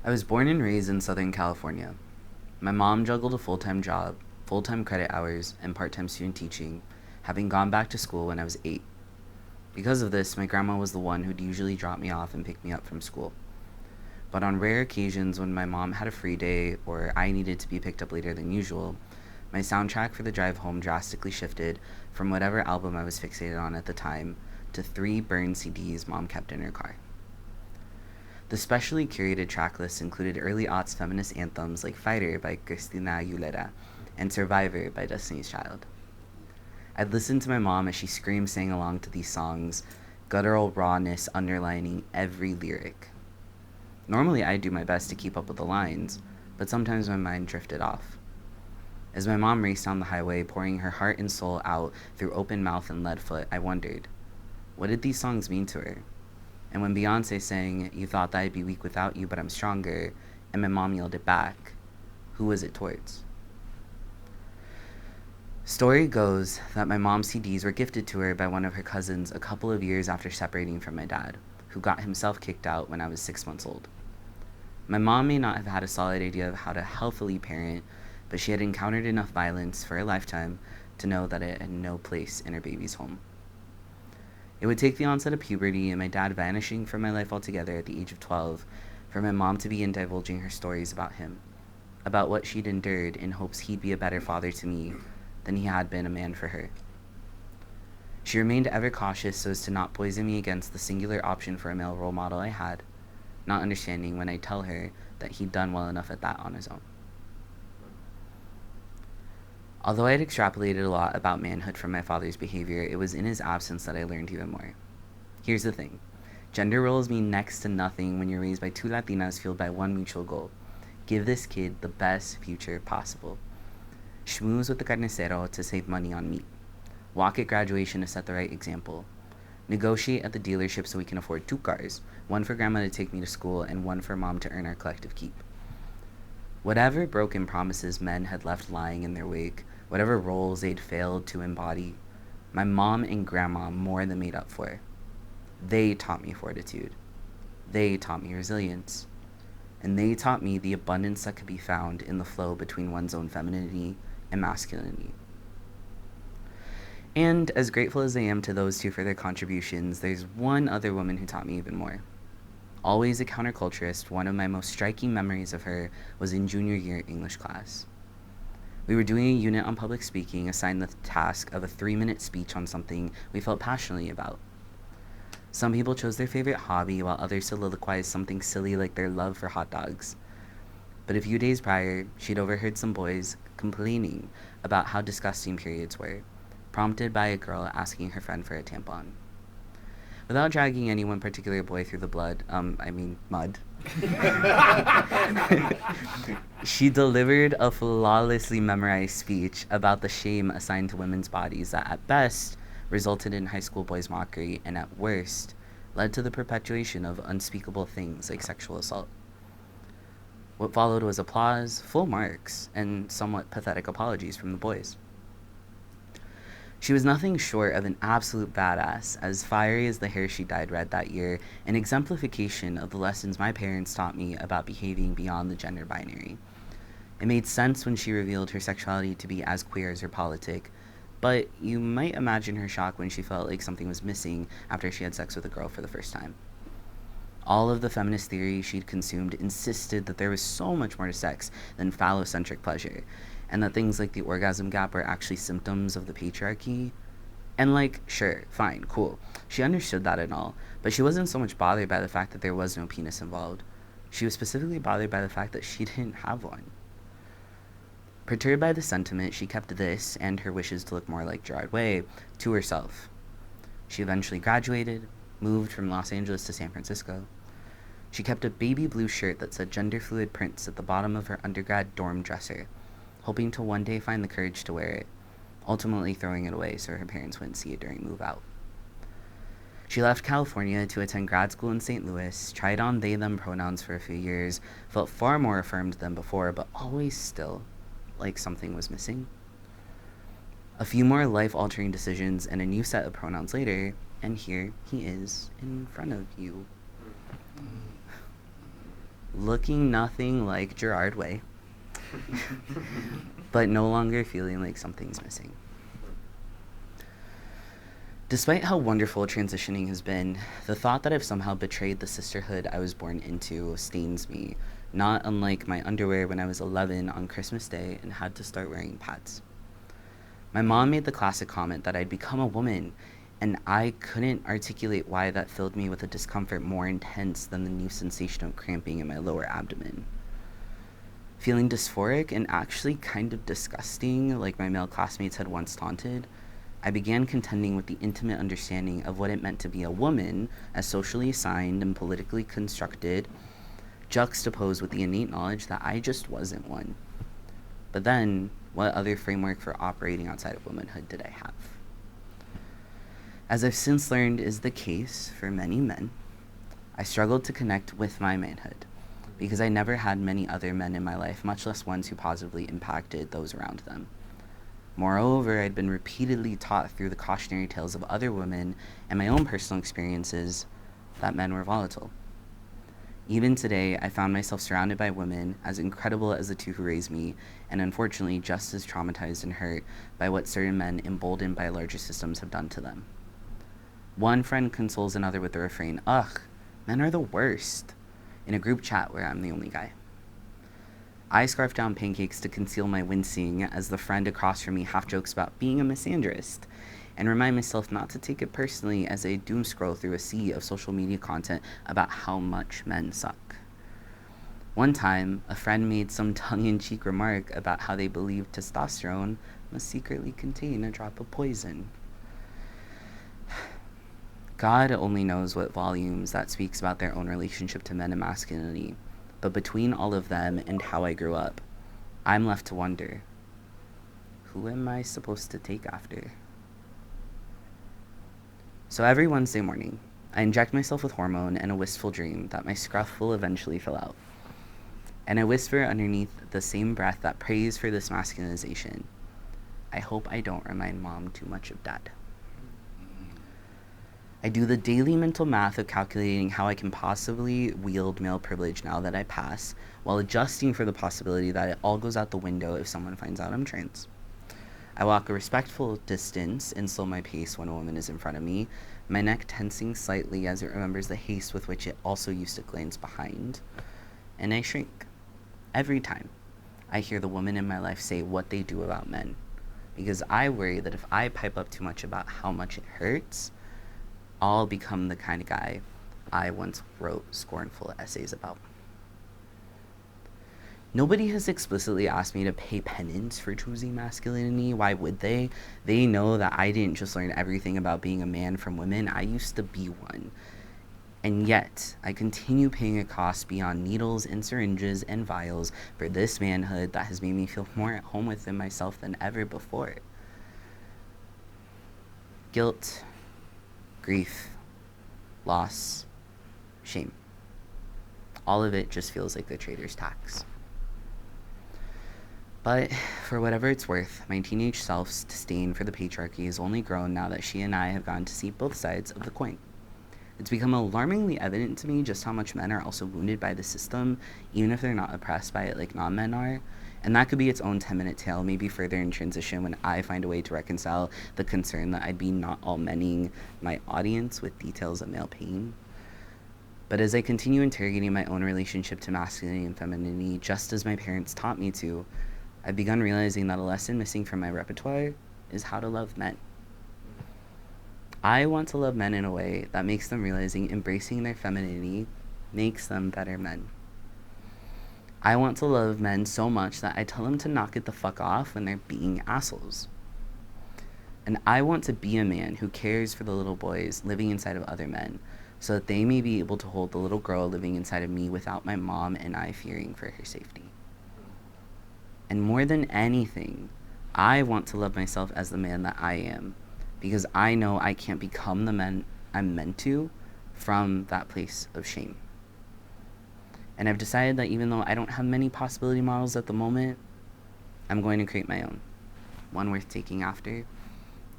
I was born and raised in Southern California. My mom juggled a full-time job, full-time credit hours, and part-time student teaching, having gone back to school when I was 8. Because of this, my grandma was the one who'd usually drop me off and pick me up from school. But on rare occasions when my mom had a free day or I needed to be picked up later than usual, my soundtrack for the drive home drastically shifted from whatever album I was fixated on at the time to 3 burned CDs mom kept in her car. The specially curated track list included early aughts feminist anthems like Fighter by Christina Aguilera and Survivor by Destiny's Child. I'd listen to my mom as she screamed sang along to these songs, guttural rawness underlining every lyric. Normally I'd do my best to keep up with the lines, but sometimes my mind drifted off. As my mom raced down the highway, pouring her heart and soul out through open mouth and lead foot, I wondered, what did these songs mean to her? And when Beyonce sang, "You thought that I'd be weak without you, but I'm stronger," and my mom yelled it back, who was it towards? Story goes that my mom's CDs were gifted to her by one of her cousins a couple of years after separating from my dad, who got himself kicked out when I was 6 months old. My mom may not have had a solid idea of how to healthily parent, but she had encountered enough violence for a lifetime to know that it had no place in her baby's home. It would take the onset of puberty and my dad vanishing from my life altogether at the age of 12 for my mom to begin divulging her stories about him, about what she'd endured in hopes he'd be a better father to me than he had been a man for her. She remained ever cautious so as to not poison me against the singular option for a male role model I had, not understanding when I tell her that he'd done well enough at that on his own. Although I had extrapolated a lot about manhood from my father's behavior, it was in his absence that I learned even more. Here's the thing. Gender roles mean next to nothing when you're raised by 2 Latinas fueled by one mutual goal. Give this kid the best future possible. Schmooze with the carnicero to save money on meat. Walk at graduation to set the right example. Negotiate at the dealership so we can afford 2 cars, one for grandma to take me to school and one for mom to earn our collective keep. Whatever broken promises men had left lying in their wake, whatever roles they'd failed to embody, my mom and grandma more than made up for. They taught me fortitude. They taught me resilience. And they taught me the abundance that could be found in the flow between one's own femininity and masculinity. And as grateful as I am to those 2 for their contributions, there's one other woman who taught me even more. Always a counterculturist, one of my most striking memories of her was in junior year English class. We were doing a unit on public speaking, assigned the task of a 3-minute speech on something we felt passionately about. Some people chose their favorite hobby, while others soliloquized something silly like their love for hot dogs. But a few days prior, she'd overheard some boys complaining about how disgusting periods were, prompted by a girl asking her friend for a tampon. Without dragging any one particular boy through the mud, she delivered a flawlessly memorized speech about the shame assigned to women's bodies that at best resulted in high school boys' mockery and at worst led to the perpetuation of unspeakable things like sexual assault. What followed was applause, full marks, and somewhat pathetic apologies from the boys. She was nothing short of an absolute badass, as fiery as the hair she dyed red that year, an exemplification of the lessons my parents taught me about behaving beyond the gender binary. It made sense when she revealed her sexuality to be as queer as her politic, but you might imagine her shock when she felt like something was missing after she had sex with a girl for the first time. All of the feminist theory she'd consumed insisted that there was so much more to sex than phallocentric pleasure, and that things like the orgasm gap were actually symptoms of the patriarchy. And sure, fine, cool. She understood that and all, but she wasn't so much bothered by the fact that there was no penis involved. She was specifically bothered by the fact that she didn't have one. Perturbed by the sentiment, she kept this, and her wishes to look more like Gerard Way, to herself. She eventually graduated, moved from Los Angeles to San Francisco. She kept a baby blue shirt that said gender fluid prints at the bottom of her undergrad dorm dresser, hoping to one day find the courage to wear it, ultimately throwing it away so her parents wouldn't see it during move-out. She left California to attend grad school in St. Louis, tried on they-them pronouns for a few years, felt far more affirmed than before, but always still like something was missing. A few more life-altering decisions and a new set of pronouns later, and here he is in front of you. looking nothing like Gerard Way, but no longer feeling like something's missing. Despite how wonderful transitioning has been, the thought that I've somehow betrayed the sisterhood I was born into stings me, not unlike my underwear when I was 11 on Christmas Day and had to start wearing pads. My mom made the classic comment that I'd become a woman, and I couldn't articulate why that filled me with a discomfort more intense than the new sensation of cramping in my lower abdomen. Feeling dysphoric and actually kind of disgusting, like my male classmates had once taunted, I began contending with the intimate understanding of what it meant to be a woman, as socially assigned and politically constructed, juxtaposed with the innate knowledge that I just wasn't one. But then, what other framework for operating outside of womanhood did I have? As I've since learned is the case for many men, I struggled to connect with my manhood because I never had many other men in my life, much less ones who positively impacted those around them. Moreover, I'd been repeatedly taught through the cautionary tales of other women and my own personal experiences that men were volatile. Even today, I found myself surrounded by women as incredible as the two who raised me, and unfortunately just as traumatized and hurt by what certain men emboldened by larger systems have done to them. One friend consoles another with the refrain, "Ugh, men are the worst," in a group chat where I'm the only guy. I scarf down pancakes to conceal my wincing as the friend across from me half jokes about being a misandrist, and remind myself not to take it personally as I doom scroll through a sea of social media content about how much men suck. One time, a friend made some tongue-in-cheek remark about how they believed testosterone must secretly contain a drop of poison. God only knows what volumes that speaks about their own relationship to men and masculinity. But between all of them and how I grew up, I'm left to wonder, who am I supposed to take after? So every Wednesday morning, I inject myself with hormone and a wistful dream that my scruff will eventually fill out. And I whisper underneath the same breath that prays for this masculinization, I hope I don't remind mom too much of dad. I do the daily mental math of calculating how I can possibly wield male privilege now that I pass, while adjusting for the possibility that it all goes out the window if someone finds out I'm trans. I walk a respectful distance and slow my pace when a woman is in front of me, my neck tensing slightly as it remembers the haste with which it also used to glance behind. And I shrink. Every time I hear the woman in my life say what they do about men, because I worry that if I pipe up too much about how much it hurts, I'll become the kind of guy I once wrote scornful essays about. Nobody has explicitly asked me to pay penance for choosing masculinity. Why would they? They know that I didn't just learn everything about being a man from women. I used to be one. And yet, I continue paying a cost beyond needles and syringes and vials for this manhood that has made me feel more at home within myself than ever before. Guilt, grief, loss, shame. All of it just feels like the trader's tax. But for whatever it's worth, my teenage self's disdain for the patriarchy has only grown now that she and I have gotten to see both sides of the coin. It's become alarmingly evident to me just how much men are also wounded by the system, even if they're not oppressed by it like non-men are. And that could be its own 10-minute tale, maybe further in transition when I find a way to reconcile the concern that I'd be not all menning my audience with details of male pain. But as I continue interrogating my own relationship to masculinity and femininity, just as my parents taught me to, I've begun realizing that a lesson missing from my repertoire is how to love men. I want to love men in a way that makes them realizing embracing their femininity makes them better men. I want to love men so much that I tell them to knock it the fuck off when they're being assholes. And I want to be a man who cares for the little boys living inside of other men, so that they may be able to hold the little girl living inside of me without my mom and I fearing for her safety. And more than anything, I want to love myself as the man that I am, because I know I can't become the man I'm meant to from that place of shame. And I've decided that even though I don't have many possibility models at the moment, I'm going to create my own. One worth taking after,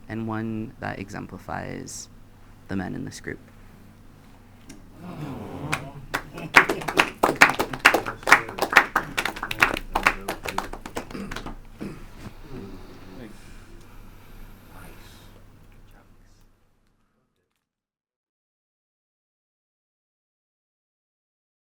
and one that exemplifies the men in this group.